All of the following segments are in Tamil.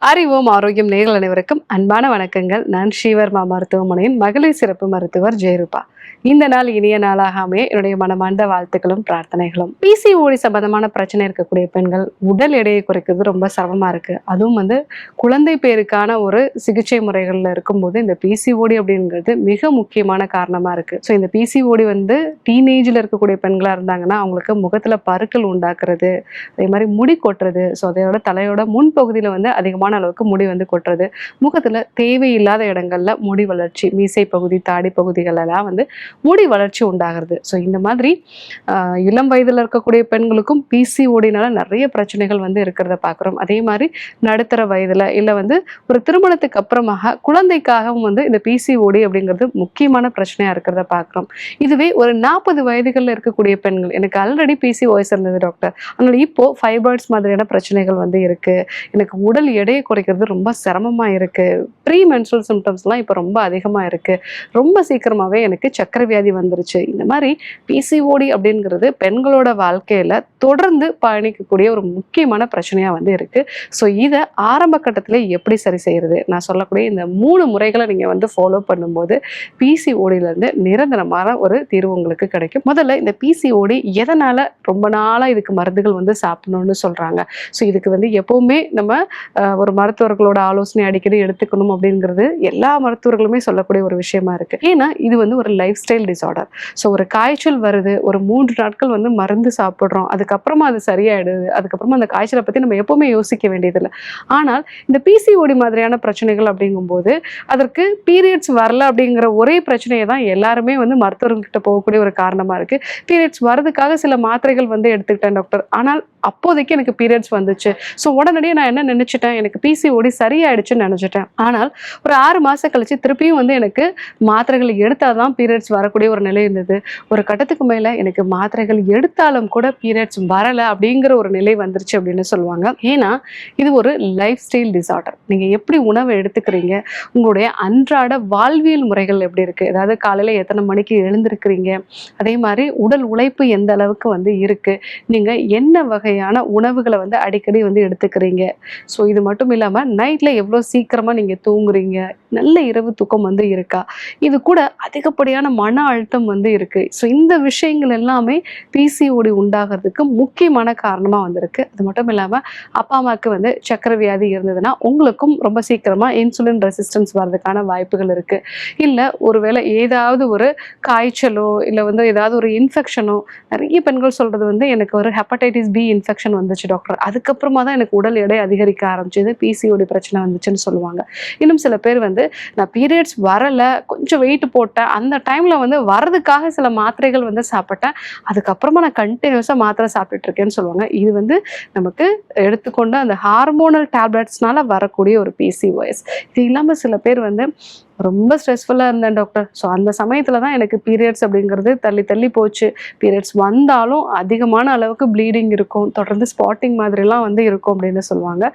அறிவோம் ஆரோக்கியம் நேயர்கள் அனைவருக்கும் அன்பான வணக்கங்கள். நான் ஸ்ரீவர்மா மருத்துவமனையின் மகளிர் சிறப்பு மருத்துவர் ஜெயரூபா. இந்த நாள் இனிய நாளாக அமைய என்னுடைய மனமார்ந்த வாழ்த்துக்களும் பிரார்த்தனைகளும். பிசிஓடி சம்பந்தமான பிரச்சனை இருக்கக்கூடிய பெண்கள் உடல் எடையை குறைக்கிறது ரொம்ப சிரமமா இருக்கு. அதுவும் குழந்தை பேருக்கான ஒரு சிகிச்சை முறைகள்ல இருக்கும்போது இந்த பிசிஓடி அப்படிங்கிறது மிக முக்கியமான காரணமா இருக்கு. ஸோ இந்த பிசிஓடி டீனேஜ்ல இருக்கக்கூடிய பெண்களா இருந்தாங்கன்னா அவங்களுக்கு முகத்துல பருக்கள் உண்டாக்குறது, அதே மாதிரி முடி கொட்டுறது, ஸோ அதையோட தலையோட முன்பகுதியில அதிகமான அளவுக்கு முடி கொட்டுறது, முகத்துல தேவையில்லாத இடங்கள்ல முடி வளர்ச்சி, மீசை பகுதி, தாடி பகுதிகள் எல்லாம் முடி வளர்ச்சி உண்டாகிறது. ஸோ இந்த மாதிரி இளம் வயதுல இருக்கக்கூடிய பெண்களுக்கும் பிசிஓடினால நிறைய பிரச்சனைகள் இருக்கிறத பார்க்குறோம். அதே மாதிரி நடுத்தர வயதுல இல்லை ஒரு திருமணத்துக்கு அப்புறமாக குழந்தைக்காகவும் இந்த பிசிஓடி அப்படிங்கிறது முக்கியமான பிரச்சனையா இருக்கிறத பார்க்குறோம். இதுவே ஒரு 40 வயதுகளில் இருக்கக்கூடிய பெண்கள், எனக்கு ஆல்ரெடி பிசிஓஎஸ் இருந்தது டாக்டர், அதனால இப்போ ஃபைபாய்ட்ஸ் மாதிரியான பிரச்சனைகள் இருக்கு, எனக்கு உடல் எடையை குறைக்கிறது ரொம்ப சிரமமா இருக்கு, ப்ரீ மென்ஸ்ட்ரல் சிம்டம்ஸ்லாம் இப்போ ரொம்ப அதிகமா இருக்கு, ரொம்ப சீக்கிரமாவே எனக்கு சக்கரை வியாதி வந்துருச்சு. இந்த மாதிரி பிசிஓடி அப்படிங்கிறது பெண்களோட வாழ்க்கையில தொடர்ந்து பயணிக்கக்கூடிய ஒரு முக்கியமான பிரச்சனையா இருக்கு. ஸோ இதை ஆரம்ப கட்டத்திலே எப்படி சரி செய்யறது, நான் சொல்லக்கூடிய இந்த 3 முறைகளை நீங்க ஃபாலோ பண்ணும்போது பிசிஓடியில இருந்து நிரந்தரமான ஒரு தீர்வு உங்களுக்கு கிடைக்கும். முதல்ல இந்த பிசிஓடி எதனால ரொம்ப நாளா இதுக்கு மருந்துகள் சாப்பிடணும்னு சொல்றாங்க. ஸோ இதுக்கு எப்பவுமே நம்ம ஒரு மருத்துவர்களோட ஆலோசனை அடிக்கடி எடுத்துக்கணும் அப்படிங்கிறது எல்லா மருத்துவர்களுமே சொல்லக்கூடிய ஒரு விஷயமா இருக்கு. ஏன்னா இது ஒரு லைஃப் ஸ்டைல் டிசார்டர். ஸோ ஒரு காய்ச்சல் வருது, ஒரு 3 நாட்கள் மருந்து சாப்பிட்றோம், அதுக்கப்புறமா அது சரியாயிடுது, அதுக்கப்புறமா அந்த காய்ச்சலை பத்தி நம்ம எப்பவுமே யோசிக்க வேண்டியதில்லை. ஆனால் இந்த பிசிஓடி மாதிரியான பிரச்சனைகள் அப்படிங்கும்போது அதற்கு பீரியட்ஸ் வரல அப்படிங்கிற ஒரே பிரச்சனையை தான் எல்லாருமே மருத்துவர்கிட்ட போகக்கூடிய ஒரு காரணமா இருக்கு. பீரியட்ஸ் வரதுக்காக சில மாத்திரைகள் எடுத்துக்கிட்டேன் டாக்டர், ஆனால் அப்போதைக்கு எனக்கு பீரியட்ஸ் வந்துச்சு. ஸோ உடனடியே நான் என்ன நினைச்சிட்டேன், எனக்கு பிசிஓடி சரியாயிடுச்சுன்னு நினைச்சிட்டேன். ஆனால் ஒரு 6 மாசம் கழிச்சு திருப்பியும் எனக்கு மாத்திரைகள் எடுத்தாதான் பீரியட்ஸ் வரக்கூடிய ஒரு நிலை இருந்தது. ஒரு கட்டத்துக்கு மேல எனக்கு மாத்திரைகள் எடுத்தாலும் கூட பீரியட்ஸ் வரல அப்படிங்கிற ஒரு நிலை வந்துருச்சு அப்படின்னு சொல்லுவாங்க. ஏன்னா இது ஒரு லைஃப் ஸ்டைல் டிசார்டர். நீங்க எப்படி உணவை எடுத்துக்கிறீங்க, உங்களுடைய அன்றாட வாழ்வியல் முறைகள் எப்படி இருக்கு, அதாவது காலையில எத்தனை மணிக்கு எழுந்திருக்கிறீங்க, அதே மாதிரி உடல் உழைப்பு எந்த அளவுக்கு இருக்கு, நீங்க என்ன வகையான உணவுகளை அடிக்கடி எடுத்துக்கிறீங்க, ஸோ இது மட்டும் இல்லாம நைட்ல எவ்வளவு சீக்கிரமா நீங்க தூங்குறீங்க, நல்ல இரவு தூக்கம் இருக்கா, இது கூட அதிகப்படியான மன அழுத்தம் இருக்கு. ஸோ இந்த விஷயங்கள் எல்லாமே பிசிஓடி உண்டாகிறதுக்கு முக்கியமான காரணமா இருக்கு. அது மட்டும் இல்லாம அப்பா அம்மாவுக்கு சக்கரை வியாதி இருந்ததுன்னா உங்களுக்கும் ரொம்ப சீக்கிரமா இன்சுலின் ரெசிஸ்டன்ஸ் வர்றதுக்கான வாய்ப்புகள் இருக்கு. இல்ல ஒருவேளை ஏதாவது ஒரு காய்ச்சலோ இல்ல ஏதாவது ஒரு இன்ஃபெக்ஷனோ, நிறைய பெண்கள் சொல்றது எனக்கு ஒரு ஹெப்படைட்டிஸ் பி இன்ஃபெக்ஷன் வந்துச்சு டாக்டர், அதுக்கப்புறமா தான் எனக்கு உடல் எடை அதிகரிக்க ஆரம்பிச்சது, பிசிஓடி பிரச்சனை வந்துச்சுன்னு சொல்லுவாங்க. இன்னும் சில பேர் நான் பீரியட்ஸ் வரல, கொஞ்சம் வெயிட் போட்டேன், அந்த டைம்ல வரதுக்காக சில மாத்திரைகள் சாப்பிட்டேன், அதுக்கப்புறமா நான் கண்டினியூஸா மாத்திரை சாப்பிட்டுட்டு இருக்கேன்னு சொல்லுவாங்க. இது நமக்கு எடுத்துக்கொண்டு அந்த ஹார்மோனல் டேப்லெட்ஸ்னால வரக்கூடிய ஒரு பிசிஓஎஸ். இது இல்லாம சில பேர் ரொம்ப ஸ்ட்ரெஸ்ஃபுல்லாக இருந்தேன் டாக்டர், ஸோ அந்த சமயத்தில் தான் எனக்கு பீரியட்ஸ் அப்படிங்கிறது தள்ளி தள்ளி போச்சு, பீரியட்ஸ் வந்தாலும் அதிகமான அளவுக்கு ப்ளீடிங் இருக்கும், தொடர்ந்து ஸ்பாட்டிங் மாதிரிலாம் இருக்கும் அப்படின்னு சொல்லுவாங்க.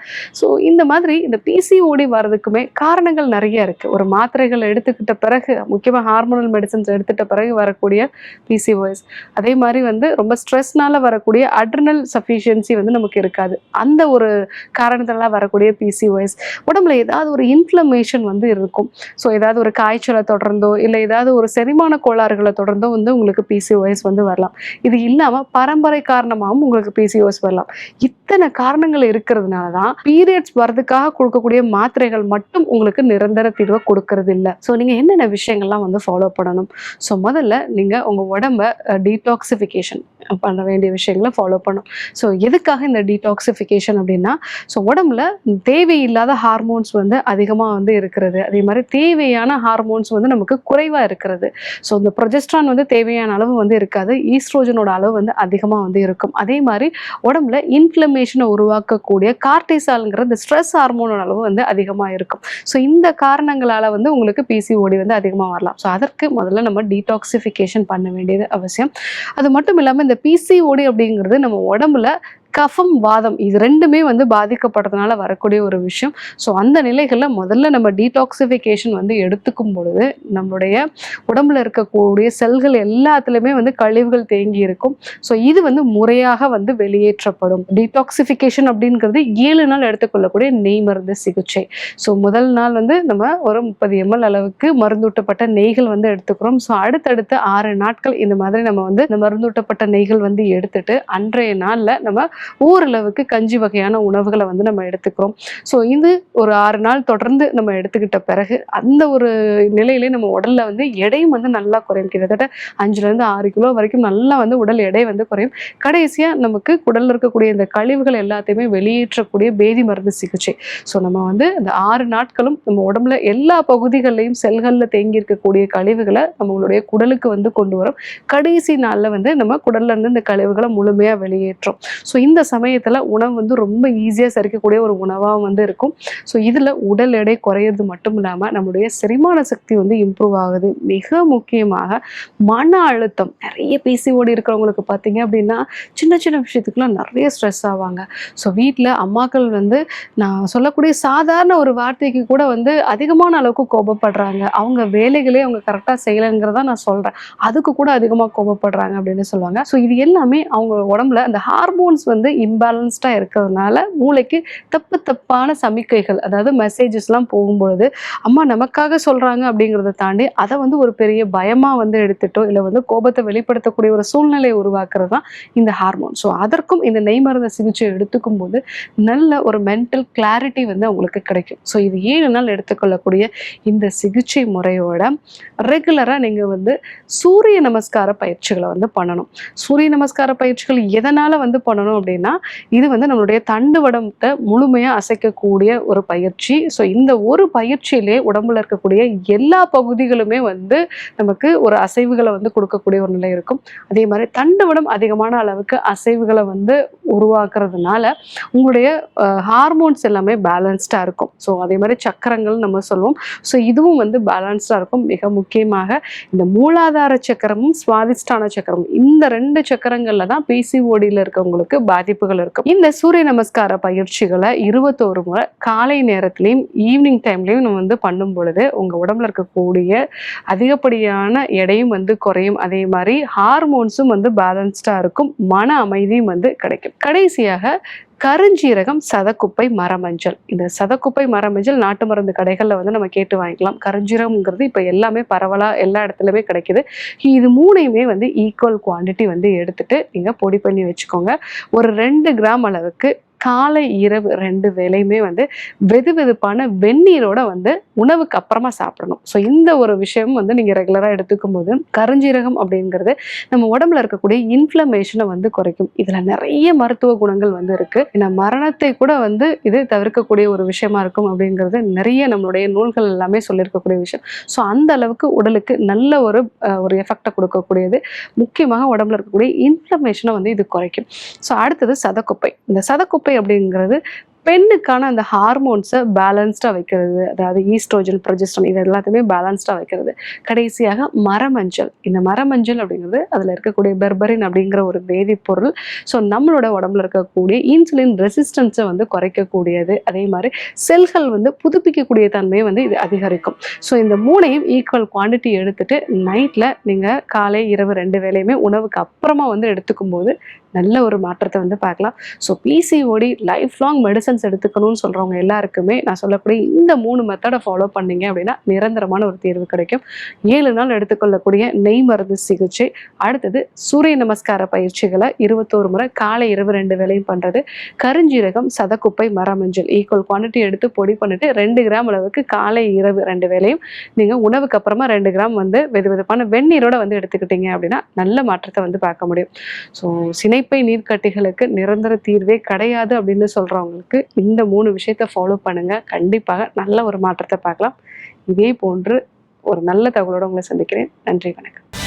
ஸோ இந்த மாதிரி இந்த பிசிஓடி வர்றதுக்குமே காரணங்கள் நிறைய இருக்குது. ஒரு மாத்திரைகள் எடுத்துக்கிட்ட பிறகு, முக்கியமாக ஹார்மோனல் மெடிசன்ஸ் எடுத்துகிட்ட பிறகு வரக்கூடிய பிசிஓஎஸ், அதே மாதிரி ரொம்ப ஸ்ட்ரெஸ்னால வரக்கூடிய அட்ரினல் சஃபிஷியன்சி நமக்கு இருக்காது, அந்த ஒரு காரணத்தினால வரக்கூடிய பிசிஓஎஸ், உடம்புல ஏதாவது ஒரு இன்ஃப்ளமேஷன் இருக்கும், ஸோ ஏதாவது ஒரு காய்ச்சலை தொடர்ந்தோ இல்லை ஏதாவது ஒரு செரிமான கோளாறுகளை தொடர்ந்தோ உங்களுக்கு பிசிஓஎஸ் வரலாம். இது இல்லாமல் பரம்பரை காரணமாகவும் உங்களுக்கு பிசிஓஎஸ் வரலாம். இத்தனை காரணங்கள் இருக்கிறதுனால தான் பீரியட்ஸ் வரதுக்காக கொடுக்கக்கூடிய மாத்திரைகள் மட்டும் உங்களுக்கு நிரந்தர தீர்வை கொடுக்கறது இல்லை. ஸோ நீங்கள் என்னென்ன விஷயங்கள்லாம் ஃபாலோ பண்ணணும். ஸோ முதல்ல நீங்கள் உங்கள் உடம்ப டீடாக்சிஃபிகேஷன் பண்ண வேண்டிய விஷயங்களை ஃபாலோ பண்ணணும். ஸோ எதுக்காக இந்த டீடாக்சிஃபிகேஷன் அப்படின்னா, ஸோ உடம்புல தேவையில்லாத ஹார்மோன்ஸ் அதிகமாக இருக்கிறது, அதே மாதிரி தேவையான ஹார்மோன்ஸ் நமக்கு குறைவாக இருக்கிறது. ஸோ இந்த ப்ரொஜெஸ்ட்ரான் தேவையான அளவு இருக்காது, ஈஸ்ட்ரோஜனோட அளவு அதிகமாக இருக்கும். அதே மாதிரி உடம்புல இன்ஃப்ளமேஷனை உருவாக்கக்கூடிய கார்டிசால்ங்கிற இந்த ஸ்ட்ரெஸ் ஹார்மோனோட அளவு அதிகமாக இருக்கும். ஸோ இந்த காரணங்களால் உங்களுக்கு பிசிஓடி அதிகமாக வரலாம். ஸோ அதற்கு முதல்ல நம்ம டீடாக்சிஃபிகேஷன் பண்ண வேண்டியது அவசியம். அது மட்டும் இல்லாமல் இந்த பிசிஓடி அப்படிங்கிறது நம்ம உடம்புல கஃபம் வாதம் இது ரெண்டுமே வந்து பாதிக்கப்படுறதுனால வரக்கூடிய ஒரு விஷயம். ஸோ அந்த நிலைகளில் முதல்ல நம்ம டீடாக்சிஃபிகேஷன் வந்து எடுத்துக்கும் பொழுது நம்மளுடைய உடம்புல இருக்கக்கூடிய செல்கள் எல்லாத்துலேயுமே வந்து கழிவுகள் தேங்கி இருக்கும். ஸோ இது வந்து முறையாக வந்து வெளியேற்றப்படும். டீடாக்சிஃபிகேஷன் அப்படிங்கிறது 7 நாள் எடுத்துக்கொள்ளக்கூடிய நெய் மருந்து சிகிச்சை. ஸோ முதல் நாள் வந்து நம்ம ஒரு 30 ml அளவுக்கு மருந்தூட்டப்பட்ட நெய்கள் வந்து எடுத்துக்கிறோம். ஸோ அடுத்தடுத்து 6 நாட்கள் இந்த மாதிரி நம்ம வந்து இந்த மருந்தூட்டப்பட்ட நெய்கள் வந்து எடுத்துட்டு அன்றைய நாளில் நம்ம ஓரளவுக்கு கஞ்சி வகையான உணவுகளை வந்து நம்ம எடுத்துக்கிறோம். ஸோ இது ஒரு 6 நாள் தொடர்ந்து நம்ம எடுத்துக்கிட்ட பிறகு அந்த ஒரு நிலையிலே நம்ம உடல்ல வந்து எடையும் வந்து நல்லா குறையும். கிட்டத்தட்ட 5லேருந்து 6 கிலோ வரைக்கும் நல்லா வந்து உடல் எடை வந்து குறையும். கடைசியாக நமக்கு உடல்ல இருக்கக்கூடிய இந்த கழிவுகள் எல்லாத்தையுமே வெளியேற்றக்கூடிய பேதி மருந்து சிகிச்சை. ஸோ நம்ம வந்து இந்த 6 நாட்களும் நம்ம உடம்புல எல்லா பகுதிகளையும் செல்களில் தேங்கி இருக்கக்கூடிய கழிவுகளை நம்மளுடைய குடலுக்கு வந்து கொண்டு வரும். கடைசி நாளில் வந்து நம்ம குடல்ல இருந்து இந்த கழிவுகளை முழுமையாக வெளியேற்றும். ஸோ இந்த சமயத்தில் உணவு வந்து ரொம்ப ஈஸியாக சரிக்கக்கூடிய ஒரு உணவாக வந்து இருக்கும். ஸோ இதில் உடல் எடை குறையிறது மட்டும் இல்லாமல் நம்மளுடைய செரிமான சக்தி வந்து இம்ப்ரூவ் ஆகுது. மிக முக்கியமாக மன அழுத்தம், நிறைய பிசிஓடி இருக்கிறவங்களுக்கு பார்த்தீங்க அப்படின்னா சின்ன சின்ன விஷயத்துக்குலாம் நிறைய ஸ்ட்ரெஸ் ஆவாங்க. ஸோ வீட்டில் அம்மாக்கள் வந்து நான் சொல்லக்கூடிய சாதாரண ஒரு வார்த்தைக்கு கூட வந்து அதிகமான அளவுக்கு கோபப்படுறாங்க. அவங்க வேலைகளே அவங்க கரெக்டாக செய்யலைங்கிறதா நான் சொல்கிறேன். அதுக்கு கூட அதிகமாக கோபப்படுறாங்க அப்படின்னு சொல்லுவாங்க. ஸோ இது எல்லாமே அவங்க உடம்புல அந்த ஹார்மோன்ஸ் வந்து இம்பேலன்ஸ்டாக இருக்கிறதுனால மூளைக்கு தப்பு தப்பான சமிக்கைகள், அதாவது மெசேஜஸ்லாம் போகும்பொழுது அம்மா நமக்காக சொல்கிறாங்க அப்படிங்கிறத தாண்டி அதை வந்து ஒரு பெரிய பயமாக வந்து எடுத்துட்டோ இல்லை வந்து கோபத்தை வெளிப்படுத்தக்கூடிய ஒரு சூழ்நிலையை உருவாக்குறது தான் இந்த ஹார்மோன். ஸோ அதற்கும் இந்த நெய் மருந்து சிகிச்சை எடுத்துக்கும் போது நல்ல ஒரு மென்டல் கிளாரிட்டி வந்து அவங்களுக்கு கிடைக்கும். ஸோ இது 7 நாள் எடுத்துக்கொள்ளக்கூடிய இந்த சிகிச்சை முறையோட ரெகுலராக நீங்கள் வந்து சூரிய நமஸ்கார பயிற்சிகளை வந்து பண்ணணும். சூரிய நமஸ்கார பயிற்சிகள் எதனால் வந்து பண்ணணும் அப்படின்னா இது வந்து நம்மளுடைய தண்டுவடத்தை முழுமையாக அசைக்கக்கூடிய ஒரு பயிற்சி. ஸோ இந்த ஒரு பயிற்சியிலே உடம்புல இருக்கக்கூடிய எல்லா பகுதிகளுமே வந்து நமக்கு ஒரு அசைவுகளை வந்து கொடுக்கக்கூடிய ஒரு நிலை இருக்கும். அதே மாதிரி தண்டுவடம் அதிகமான அளவுக்கு அசைவுகளை வந்து உருவாக்குறதுனால உங்களுடைய ஹார்மோன்ஸ் எல்லாமே பேலன்ஸ்டாக இருக்கும். ஸோ அதே மாதிரி சக்கரங்கள் நம்ம சொல்லுவோம். ஸோ இதுவும் வந்து பேலன்ஸ்டாக இருக்கும். மிக முக்கியமாக இந்த மூலாதார சக்கரமும் சுவாதிஷ்டான சக்கரமும் இந்த 2 சக்கரங்கள்ல தான் பிசிஓடியில் இருக்கவங்களுக்கு பாதிப்புகள் இருக்கும். இந்த சூரிய நமஸ்கார பயிற்சிகளை 21 முறை காலை நேரத்திலையும் ஈவினிங் டைம்லையும் நம்ம வந்து பண்ணும் பொழுது உங்க உடம்புல இருக்கக்கூடிய அதிகப்படியான எடையும் வந்து குறையும். அதே மாதிரி ஹார்மோன்ஸும் வந்து பேலன்ஸ்டா இருக்கும். மன அமைதியும் வந்து கிடைக்கும். கடைசியாக கருஞ்சீரகம், சதக்குப்பை, மரமஞ்சள். இந்த சதக்குப்பை, மரமஞ்சள் நாட்டு மருந்து கடைகளில் வந்து நம்ம கேட்டு வாங்கிக்கலாம். கருஞ்சீரகம்ங்கிறது இப்போ எல்லாமே பரவலாக எல்லா இடத்துலையுமே கிடைக்குது. இது 3யுமே வந்து ஈக்குவல் குவான்டிட்டி வந்து எடுத்துட்டு நீங்கள் பொடி பண்ணி வச்சுக்கோங்க. ஒரு 2 கிராம் அளவுக்கு காலை இரவு 2 வேளையுமே வந்து வெது வெதுப்பான வெந்நீரோட வந்து உணவுக்கு அப்புறமா சாப்பிடணும். ஸோ இந்த ஒரு விஷயம் வந்து நீங்கள் ரெகுலராக எடுத்துக்கும் போது கருஞ்சீரகம் அப்படிங்கிறது நம்ம உடம்புல இருக்கக்கூடிய இன்ஃப்ளமேஷனை வந்து குறைக்கும். இதில் நிறைய மருத்துவ குணங்கள் வந்து இருக்கு. ஏன்னா மரணத்தை கூட வந்து இது தவிர்க்கக்கூடிய ஒரு விஷயமா இருக்கும் அப்படிங்கிறது நிறைய நம்மளுடைய நூல்கள் எல்லாமே சொல்லியிருக்கக்கூடிய விஷயம். ஸோ அந்த அளவுக்கு உடலுக்கு நல்ல ஒரு எஃபெக்டை கொடுக்கக்கூடியது. முக்கியமாக உடம்புல இருக்கக்கூடிய இன்ஃப்ளமேஷனை வந்து இது குறைக்கும். ஸோ அடுத்தது சதக்குப்பை. இந்த சதக்குப்பை அப்படிங்கிறது பெண்ணுக்கான அந்த ஹார்மோன்ஸை பேலன்ஸ்டாக வைக்கிறது. அதாவது ஈஸ்ட்ரோஜன், ப்ரொஜெஸ்ட்ரான் இது எல்லாத்தையுமே பேலன்ஸ்டாக வைக்கிறது. கடைசியாக மரமஞ்சள். இந்த மரமஞ்சள் அப்படிங்கிறது அதில் இருக்கக்கூடிய பெர்பரின் அப்படிங்கிற ஒரு வேதிப்பொருள். ஸோ நம்மளோட உடம்புல இருக்கக்கூடிய இன்சுலின் ரெசிஸ்டன்ஸை வந்து குறைக்கக்கூடியது. அதே மாதிரி செல்கள் வந்து புதுப்பிக்கக்கூடிய தன்மையை வந்து இது அதிகரிக்கும். ஸோ இந்த 3யும் ஈக்குவல் குவான்டிட்டி எடுத்துட்டு நைட்டில் நீங்கள் காலை இரவு 2 வேளையுமே உணவுக்கு அப்புறமா வந்து எடுத்துக்கும் போது நல்ல ஒரு மாற்றத்தை வந்து பார்க்கலாம். So PCOD life long medicines எடுத்துக்கணும்னு சொல்கிறவங்க எல்லாருக்குமே நான் சொல்லக்கூடிய இந்த 3 மெத்தடை ஃபாலோ பண்ணீங்க அப்படின்னா நிரந்தரமான ஒரு தீர்வு கிடைக்கும். 7 நாள் எடுத்துக்கொள்ளக்கூடிய நெய் மருந்து சிகிச்சை, அடுத்தது சூரிய நமஸ்கார பயிற்சிகளை 21 முறை காலை இரவு 2 வேளையும் பண்ணுறது, கருஞ்சீரகம், சதக்குப்பை, மரமஞ்சள் ஈக்குவல் குவான்டிட்டி எடுத்து பொடி பண்ணிட்டு 2 கிராம் அளவுக்கு காலை இரவு 2 வேளையும் நீங்கள் உணவுக்கு அப்புறமா 2 கிராம் வந்து வெதுவெதுப்பான வெந்நீரோட வந்து எடுத்துக்கிட்டீங்க அப்படின்னா நல்ல மாற்றத்தை வந்து பார்க்க முடியும். ஸோ சினைப்பை நீர்க்கட்டிகளுக்கு நிரந்தர தீர்வே கிடையாது அப்படின்னு சொல்றவங்களுக்கு இந்த 3 விஷயத்தை ஃபாலோ பண்ணுங்க. கண்டிப்பாக நல்ல ஒரு மாற்றத்தை பார்க்கலாம். இதே போன்று ஒரு நல்ல தகவலோட உங்களை சந்திக்கிறேன். நன்றி, வணக்கம்.